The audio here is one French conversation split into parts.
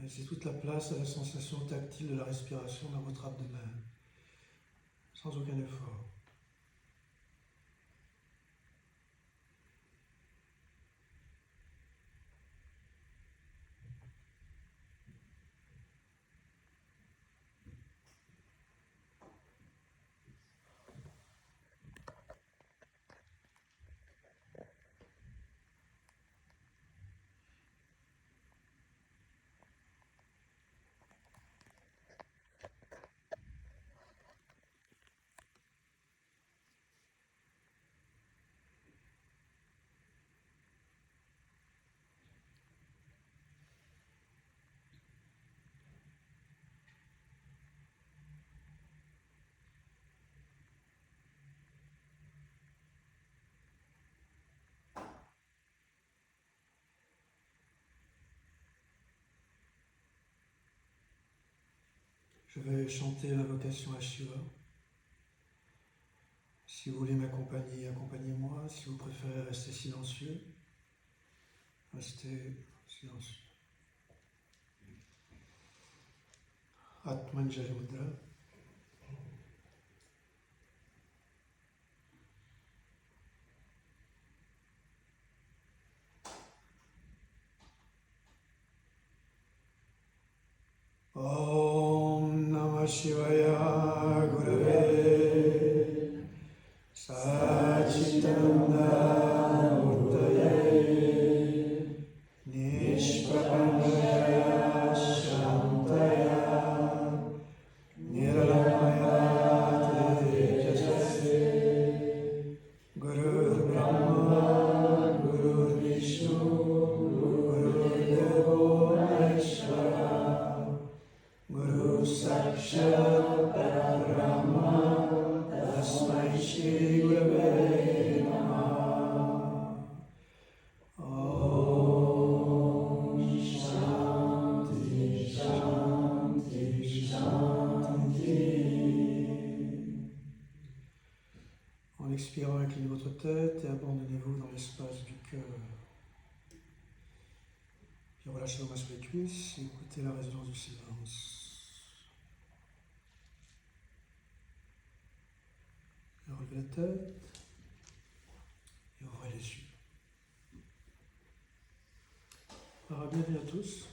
Laissez toute la place à la sensation tactile de la respiration dans votre abdomen, sans aucun effort. Je vais chanter l'invocation à Shiva. Si vous voulez m'accompagner, accompagnez-moi. Si vous préférez rester silencieux, restez silencieux. Atman Jaya Mudra. Om Namah Shivaya Gurave Sachidananda Murtaye Nishprabhaya Shantaya Niralamaya Tejasve Guru Brahma Guru Vishnu Guru Maishvara Guru Sakshat Parabrahma Tasmai Shri Gurave Namah. Om Shanti Shanti Shanti. En expirant, inclinez votre tête et abandonnez-vous dans l'espace du cœur. Puis relâchez vos mains sur les cuisses et écoutez la résonance du silence. Relevez la tête et ouvrez les yeux. Alors, bienvenue à tous.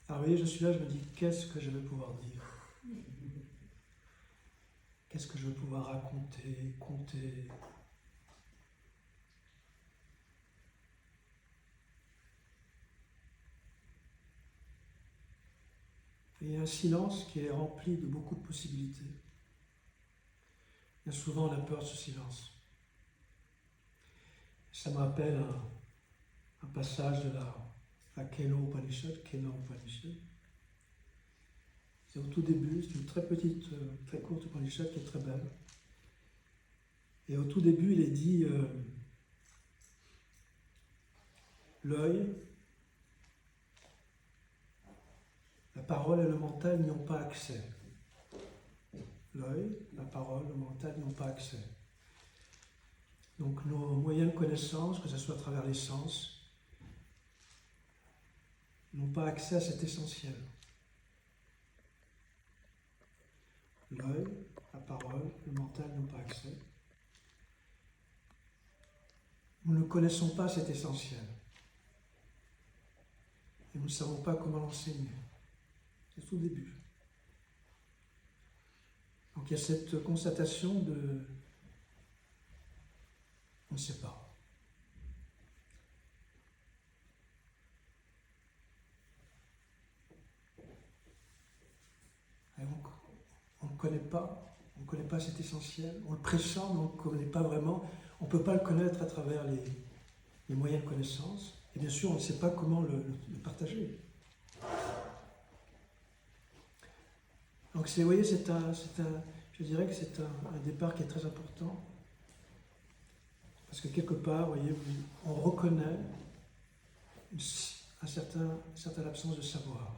Alors, vous voyez, je suis là, je me dis, qu'est-ce que je vais pouvoir dire? Qu'est-ce que je vais pouvoir raconter, conter? Il y a un silence qui est rempli de beaucoup de possibilités. Il y a souvent la peur de ce silence. Ça me rappelle un passage de la Kena Upanishad. C'est au tout début, c'est une très petite, très courte Upanishad qui est très belle. Et au tout début, il est dit l'œil, la parole et le mental n'y ont pas accès. L'œil, la parole, le mental n'y ont pas accès. Donc nos moyens de connaissance, que ce soit à travers les sens, n'ont pas accès à cet essentiel. L'œil, la parole, le mental n'ont pas accès. Nous ne connaissons pas cet essentiel. Et nous ne savons pas comment l'enseigner. C'est tout le début. Donc il y a cette constatation de... on ne sait pas. Et donc, on ne connaît pas cet essentiel, on le pressent, mais on ne le connaît pas vraiment. On ne peut pas le connaître à travers les moyens de connaissance. Et bien sûr, on ne sait pas comment le partager. Donc, vous voyez, je dirais que c'est un départ qui est très important. Parce que quelque part, vous voyez, on reconnaît une certaine absence de savoir.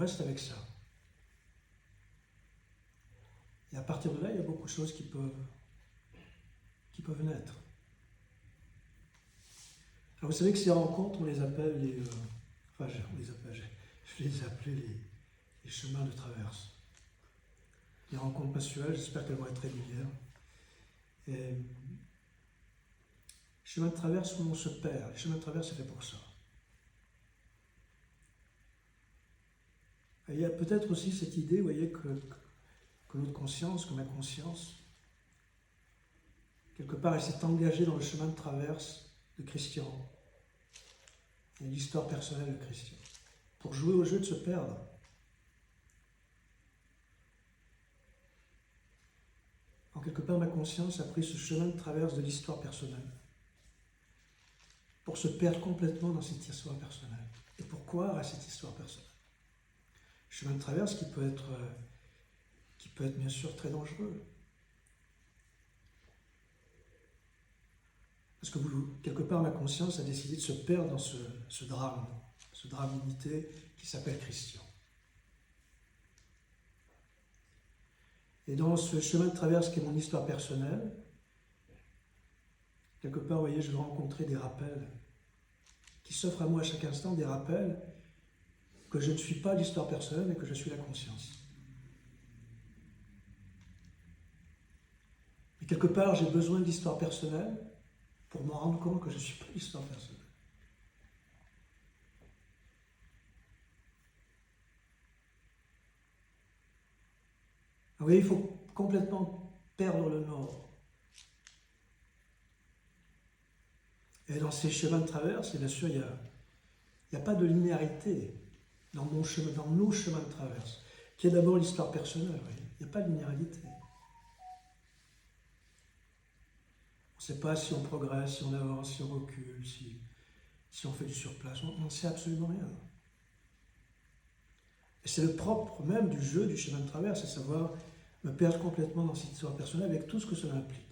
reste avec ça. Et à partir de là, il y a beaucoup de choses qui peuvent naître. Alors vous savez que ces rencontres, on les appelle les... je les ai appelées les chemins de traverse. Les rencontres mensuelles, j'espère qu'elles vont être régulières. Et les chemins de traverse où on se perd. Les chemins de traverse, c'est fait pour ça. Et il y a peut-être aussi cette idée, vous voyez, que notre conscience, que ma conscience, quelque part, elle s'est engagée dans le chemin de traverse de Christian et l'histoire personnelle de Christian, pour jouer au jeu de se perdre. En quelque part, ma conscience a pris ce chemin de traverse de l'histoire personnelle pour se perdre complètement dans cette histoire personnelle. Et pour croire à cette histoire personnelle. Chemin de traverse qui peut être bien sûr très dangereux. Parce que quelque part, ma conscience a décidé de se perdre dans ce drame limité qui s'appelle Christian. Et dans ce chemin de traverse qui est mon histoire personnelle, quelque part, vous voyez, je vais rencontrer des rappels qui s'offrent à moi à chaque instant, des rappels que je ne suis pas l'histoire personnelle, mais que je suis la conscience. Et quelque part, j'ai besoin de l'histoire personnelle pour me rendre compte que je ne suis pas l'histoire personnelle. Vous voyez, il faut complètement perdre le nord. Et dans ces chemins de traverse, bien sûr, il n'y a pas de linéarité dans nos chemins de traverse, qui est d'abord l'histoire personnelle. Voyez. Il n'y a pas de linéarité. On ne sait pas si on progresse, si on avance, si on recule, si on fait du surplace. On n'en sait absolument rien. Et c'est le propre même du jeu du chemin de traverse, c'est savoir me perdre complètement dans cette histoire personnelle avec tout ce que cela implique.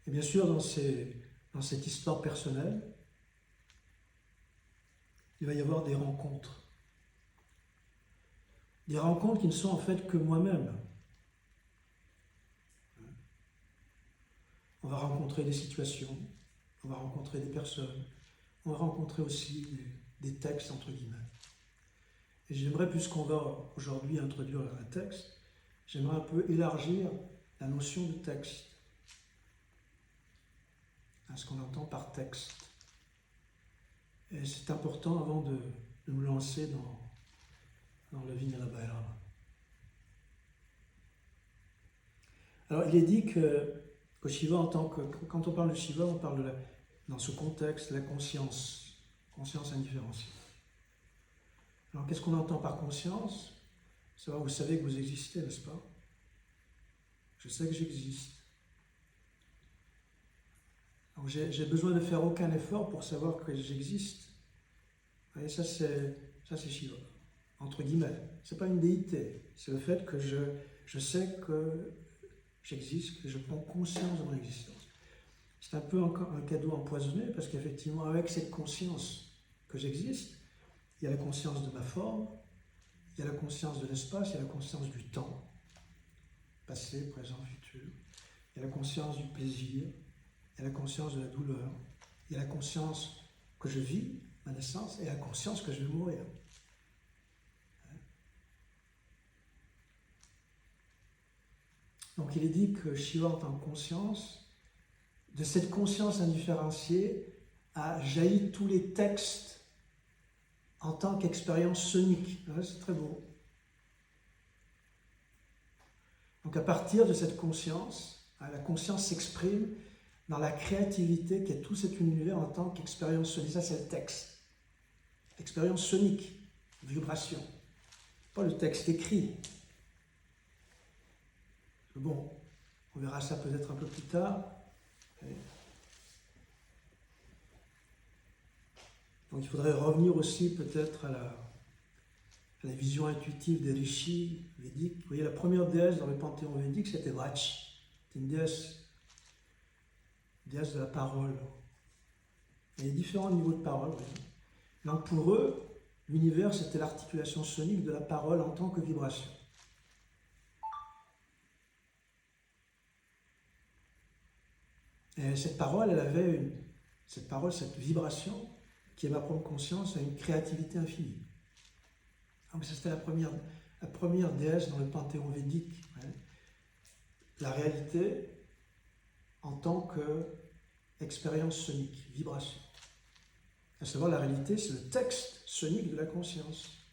Et bien sûr, dans cette histoire personnelle, il va y avoir des rencontres. Des rencontres qui ne sont en fait que moi-même. On va rencontrer des situations, on va rencontrer des personnes, on va rencontrer aussi des textes, entre guillemets. Et j'aimerais, puisqu'on va aujourd'hui introduire un texte, j'aimerais un peu élargir la notion de texte à ce qu'on entend par texte. Et c'est important avant de nous lancer dans le Vinyana Bhairava. Alors, il est dit que Shiva, quand on parle de Shiva, on parle dans ce contexte, la conscience indifférenciée. Alors, qu'est-ce qu'on entend par conscience? Ça va, vous savez que vous existez, n'est-ce pas? Je sais que j'existe. Donc, j'ai besoin de faire aucun effort pour savoir que j'existe. Et ça, c'est Shiva, entre guillemets. Ce n'est pas une déité, c'est le fait que je sais que j'existe, que je prends conscience de mon existence. C'est un peu un cadeau empoisonné, parce qu'effectivement, avec cette conscience que j'existe, il y a la conscience de ma forme, il y a la conscience de l'espace, il y a la conscience du temps, passé, présent, futur, il y a la conscience du plaisir, il y a la conscience de la douleur, il y a la conscience que je vis, ma naissance, et la conscience que je vais mourir. Donc il est dit que Shiva en tant que conscience, de cette conscience indifférenciée, a jailli tous les textes en tant qu'expérience sonique. C'est très beau. Donc à partir de cette conscience, la conscience s'exprime dans la créativité qui est tout cet univers en tant qu'expérience sonique. Ça, c'est le texte. Expérience sonique, vibration. Pas le texte écrit. Bon, on verra ça peut-être un peu plus tard. Donc il faudrait revenir aussi peut-être à à la vision intuitive des rishis védiques. Vous voyez, la première déesse dans le panthéon védique, c'était Vachi. C'était une déesse de la parole. Il y a différents niveaux de parole. Donc pour eux, l'univers, c'était l'articulation sonique de la parole en tant que vibration. Et cette parole, elle avait cette vibration, qui va prendre conscience à une créativité infinie. Donc c'était la première déesse dans le panthéon védique. La réalité en tant qu'expérience sonique, vibration. À savoir, la réalité, c'est le texte sonique de la conscience.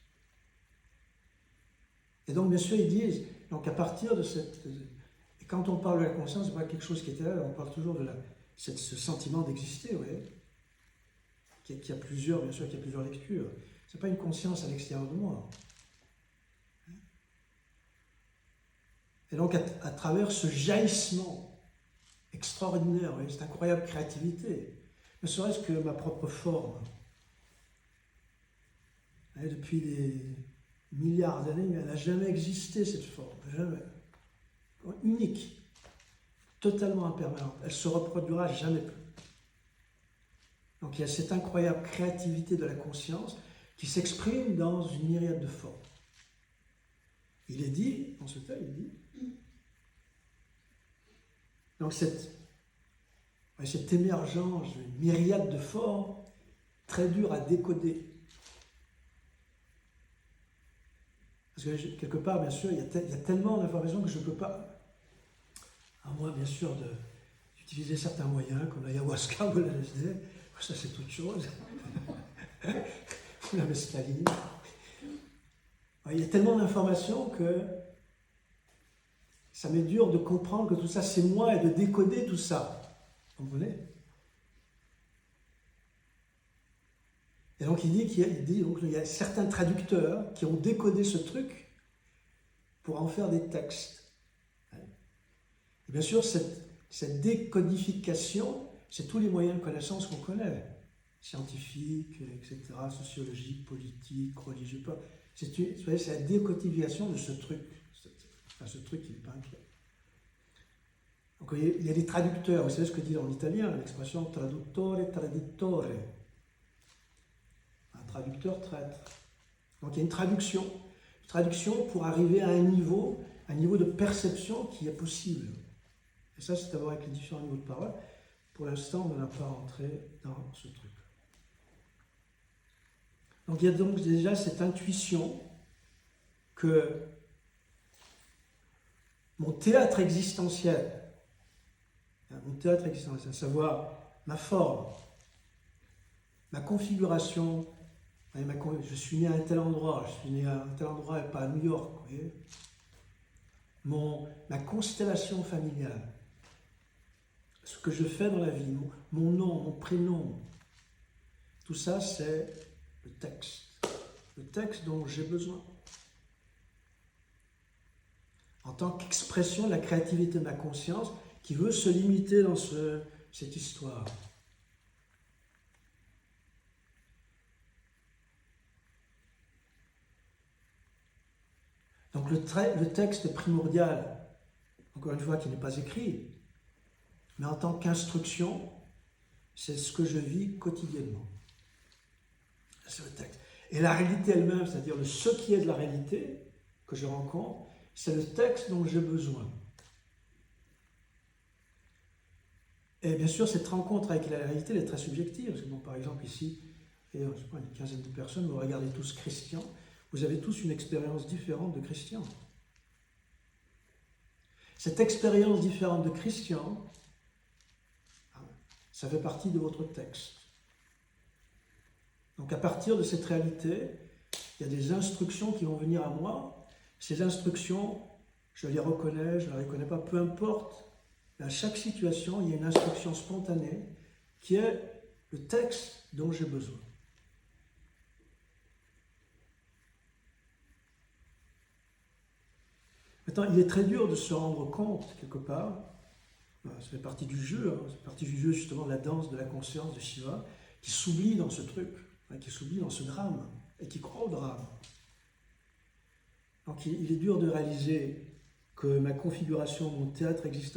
Et donc, bien sûr, ils disent, donc à partir de cette... Et quand on parle de la conscience, c'est pas quelque chose qui était là, on parle toujours de ce sentiment d'exister, vous voyez, qui a plusieurs, bien sûr, qui a plusieurs lectures. C'est pas une conscience à l'extérieur de moi. Et donc, à travers ce jaillissement extraordinaire, cette incroyable créativité, ne serait-ce que ma propre forme. Et depuis des milliards d'années, elle n'a jamais existé, cette forme, jamais. Unique, totalement impermanente. Elle ne se reproduira jamais plus. Donc il y a cette incroyable créativité de la conscience qui s'exprime dans une myriade de formes. Il est dit, dans ce texte, il dit, donc cette émergence d'une myriade de formes, très dure à décoder. Parce que quelque part, bien sûr, il y a tellement d'informations que je ne peux pas, à moins bien sûr d'utiliser certains moyens, comme l'ayahuasca ou la LSD, ça c'est autre chose, ou la mescaline. Il y a tellement d'informations que ça m'est dur de comprendre que tout ça c'est moi et de décoder tout ça. Vous comprenez? Et donc il dit qu'il y a certains traducteurs qui ont décodé ce truc pour en faire des textes. Et bien sûr, cette décodification, c'est tous les moyens de connaissance qu'on connaît, scientifiques, etc., sociologiques, politiques, religieux. C'est la décodification de ce truc. Enfin, ce truc qui n'est pas clair. Donc il y a des traducteurs, vous savez ce que dit en italien, l'expression traduttore, tradittore. Un traducteur traître. Donc il y a une traduction pour arriver à un niveau de perception qui est possible. Et ça, c'est à voir avec les différents niveaux de parole. Pour l'instant, on n'a pas rentré dans ce truc. Donc il y a donc déjà cette intuition que mon théâtre existentiel, à savoir ma forme, ma configuration, je suis né à un tel endroit, et pas à New York, vous voyez, ma constellation familiale, ce que je fais dans la vie, mon nom, mon prénom, tout ça c'est le texte dont j'ai besoin. En tant qu'expression de la créativité de ma conscience qui veut se limiter dans cette histoire. Donc le texte primordial, encore une fois, qui n'est pas écrit, mais en tant qu'instruction, c'est ce que je vis quotidiennement. C'est le texte. Et la réalité elle-même, c'est-à-dire ce qui est de la réalité que je rencontre, c'est le texte dont j'ai besoin. Et bien sûr, cette rencontre avec la réalité, elle est très subjective. Parce que, par exemple, ici, et, je sais pas, une quinzaine de personnes, vous regardez tous chrétiens, vous avez tous une expérience différente de chrétien. Cette expérience différente de chrétien, ça fait partie de votre texte. Donc à partir de cette réalité, il y a des instructions qui vont venir à moi. Ces instructions, je les reconnais, je ne les reconnais pas, peu importe. À chaque situation, il y a une instruction spontanée qui est le texte dont j'ai besoin. Maintenant, il est très dur de se rendre compte, quelque part, ça fait partie du jeu, c'est partie du jeu justement de la danse de la conscience de Shiva, qui s'oublie dans ce truc, qui s'oublie dans ce drame, et qui croit au drame. Donc il est dur de réaliser que ma configuration, mon théâtre existentiel,